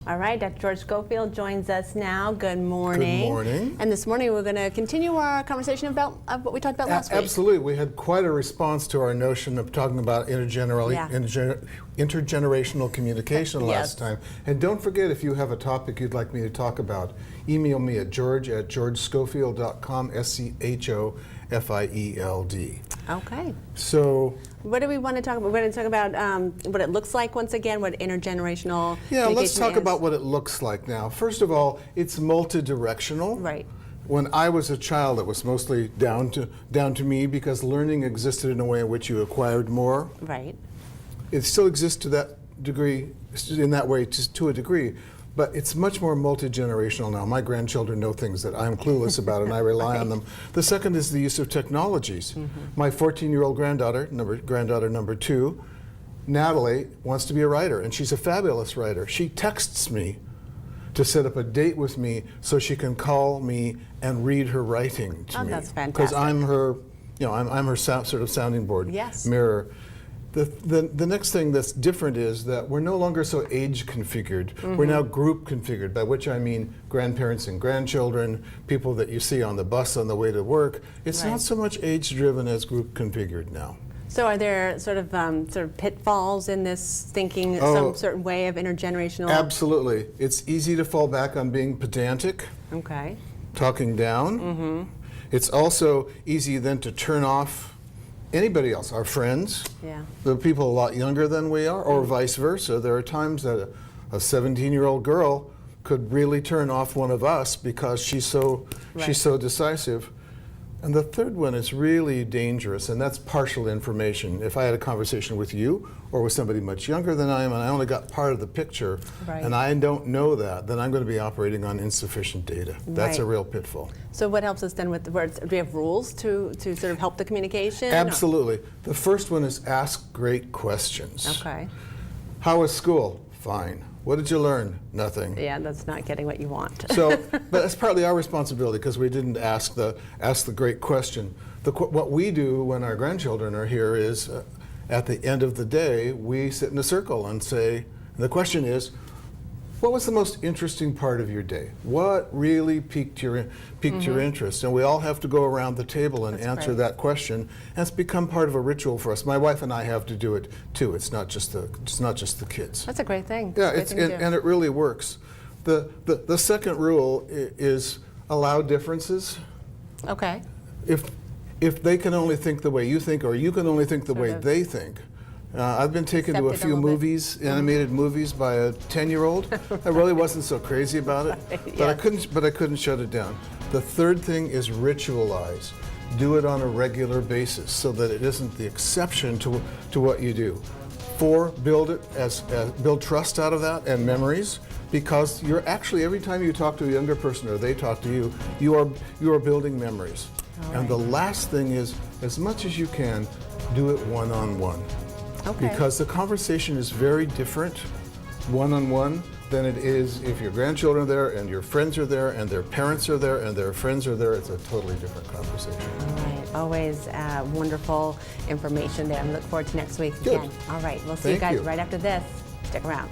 All right, Dr. George Schofield joins us now. Good morning. Good morning. And this morning we're going to continue our conversation about what we talked about last week. Absolutely. We had quite a response to our notion of talking about intergenerational communication last time. And don't forget, if you have a topic you'd like me to talk about, email me at george@georgeschofield.com, SCHOFIELD. Okay. So, what do we want to talk about? We're going to talk about what it looks like once again, what intergenerational communication let's talk is. about what it looks like now. First of all, it's multidirectional. Right. When I was a child, it was mostly down to me because learning existed in a way in which you acquired more. Right. It still exists to that degree, in that way, to a degree, but it's much more multi-generational now. My grandchildren know things that I'm clueless about, and I rely on them. The second is the use of technologies. My 14-year-old granddaughter number 2, Natalie, wants to be a writer, and she's a fabulous writer. She texts me to set up a date with me so she can call me and read her writing to me. That's fantastic. Because I'm her, I'm her sort of sounding board, mirror. The next thing that's different is that we're no longer so age configured. We're now group configured, by which I mean grandparents and grandchildren, people that you see on the bus on the way to work. It's not so much age driven as group configured now. So are there sort of pitfalls in this thinking some certain way of intergenerational? Absolutely. It's easy to fall back on being pedantic. Okay. Talking down. It's also easy then to turn off anybody else, our friends, the people a lot younger than we are, or vice versa. There are times that a 17-year-old girl could really turn off one of us because she's so decisive. And the third one is really dangerous, and that's partial information. If I had a conversation with you or with somebody much younger than I am, and I only got part of the picture, and I don't know that, then I'm going to be operating on insufficient data. That's a real pitfall. So what helps us then with the words? Do we have rules to sort of help the communication? Absolutely. The first one is ask great questions. Okay. How was school? Fine. What did you learn? Nothing. Yeah, that's not getting what you want. So, but that's partly our responsibility because we didn't ask the great question. What we do when our grandchildren are here is, at the end of the day, we sit in a circle and say, and the question is, what was the most interesting part of your day? What really piqued your interest? And we all have to go around the table and answer that question. And it's become part of a ritual for us. My wife and I have to do it too. It's not just the kids. That's a great thing. Yeah, and it really works. The second rule is allow differences. Okay. If they can only think the way you think, or you can only think the way they think. I've been taken to a few movies, animated movies, by a 10-year-old. I really wasn't so crazy about it, but I couldn't shut it down. The third thing is ritualize. Do it on a regular basis so that it isn't the exception to what you do. 4, build trust out of that and memories, because you're actually, every time you talk to a younger person or they talk to you, you are building memories. And the last thing is, as much as you can, do it one-on-one. Okay. Because the conversation is very different one-on-one than it is if your grandchildren are there and your friends are there and their parents are there and their friends are there. It's a totally different conversation. All right. Always wonderful information there. I look forward to next week again. All right. We'll see you guys right after this. Stick around.